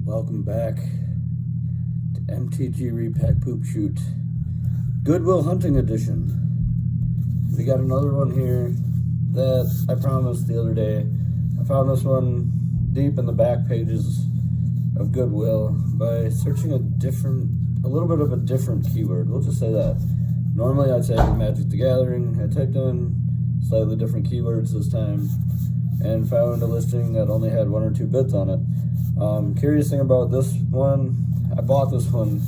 Welcome back to MTG Repack Poop Shoot Goodwill Hunting Edition. We got another one here that I promised the other day. I found this one deep in the back pages of Goodwill by searching a little bit of a different keyword. We'll just say that. Normally I'd say Magic the Gathering. I typed in slightly different keywords this time and found a listing that only had 1 or 2 bits on it. Curious thing about this one, I bought this one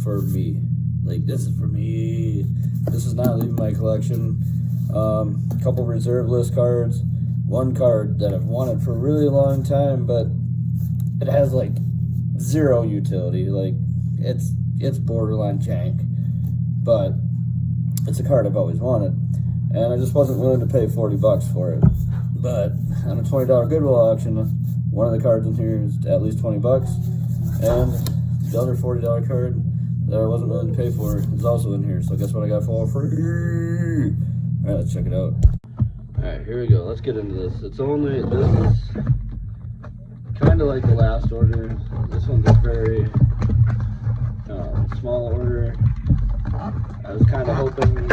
for me. Like, this is for me. This is not leaving my collection. Couple reserve list cards. One card that I've wanted for a really long time, but it has like 0 utility. Like, it's borderline jank, but it's a card I've always wanted, and I just wasn't willing to pay $40 for it. But on a $20 Goodwill auction, one of the cards in here is at least $20, and the other $40 card that I wasn't willing to pay for is also in here. So guess what I got for free? All right, let's check it out. All right, here we go. Let's get into this. This is kind of like the last order. This one's a very small order. I was kind of hoping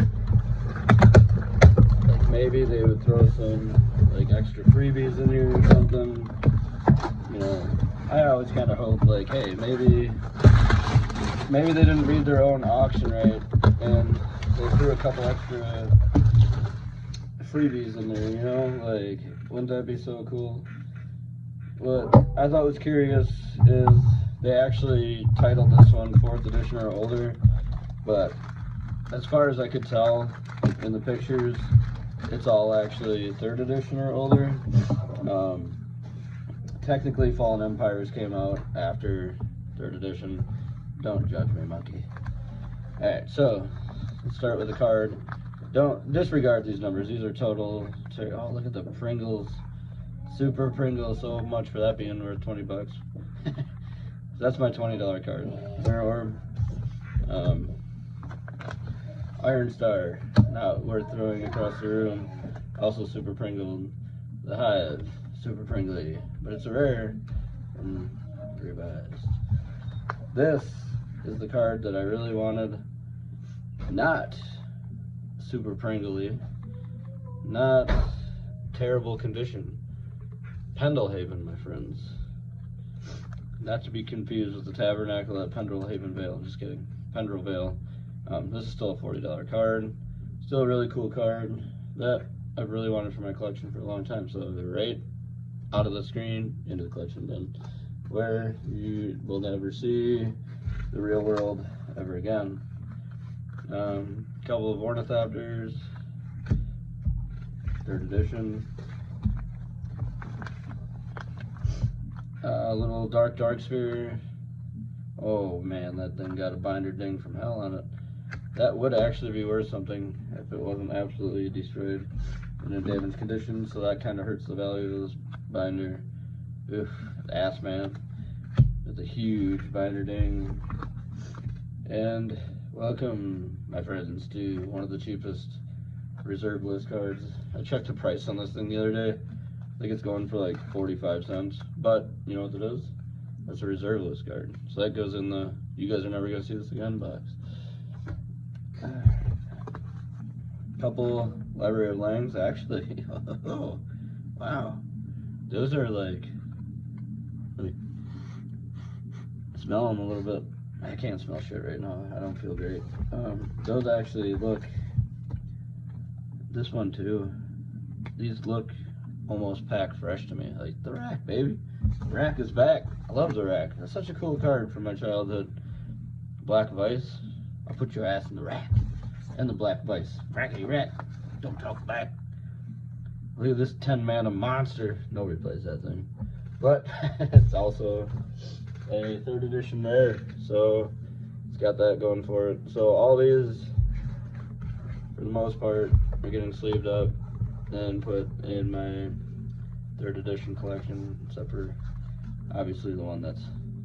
like maybe they would throw some like extra freebies in here or something. You know, I always kind of hope like, hey, maybe they didn't read their own auction right and they threw a couple extra freebies in there, you know? Like, wouldn't that be so cool? What I thought was curious is they actually titled this one 4th edition or older, but as far as I could tell in the pictures, it's all actually 3rd edition or older. Technically, Fallen Empires came out after 3rd edition. Don't judge me, monkey. Alright, so let's start with the card. Don't disregard these numbers. These are total. Oh, look at the Pringles. Super Pringles. So much for that being worth $20. That's my $20 card. Mirror Orb. Iron Star. Not worth throwing across the room. Also Super Pringle. The Hive. Super Pringly. But it's a rare from Revised. This is the card that I really wanted. Not super Pringly. Not terrible condition. Pendlehaven, my friends. Not to be confused with the Tabernacle at Pendlehaven Vale. Just kidding. Pendrell Vale. This is still a $40 card. Still a really cool card that I've really wanted for my collection for a long time. So right out of the screen, into the collection then, where you will never see the real world ever again. Couple of Ornithopters, 3rd edition. A little Dark Sphere. Oh man, that thing got a binder ding from hell on it. That would actually be worth something if it wasn't absolutely destroyed in a damaged condition, so that kind of hurts the value of this binder. Oof, ass man. With a huge binder ding. And welcome, my friends, to one of the cheapest reserve list cards. I checked the price on this thing the other day. I think it's going for like 45 cents. But you know what it is? That's a reserve list card. So that goes in the "you guys are never gonna see this again" box. Couple Library of Langs, actually. Oh, wow. Those are like smell them a little bit. I can't smell shit right now. I don't feel great. Those actually look. This one too. These look almost packed fresh to me. Like the Rack, baby. The Rack is back. I love the Rack. That's such a cool card from my childhood. Black Vice. I'll put your ass in the Rack. And the Black Vice. Rackety Rack. Don't talk back. Look at this 10-mana monster. Nobody plays that thing. But it's also a 3rd edition there. So it's got that going for it. So all these, for the most part, are getting sleeved up and put in my 3rd edition collection, except for obviously the one that's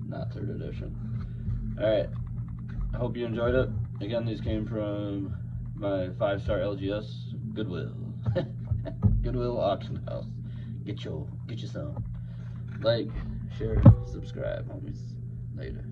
not 3rd edition. Alright. I hope you enjoyed it. Again, these came from my 5-star LGS Goodwill. Goodwill auction house. Get you some. like, share, subscribe, homies. Later.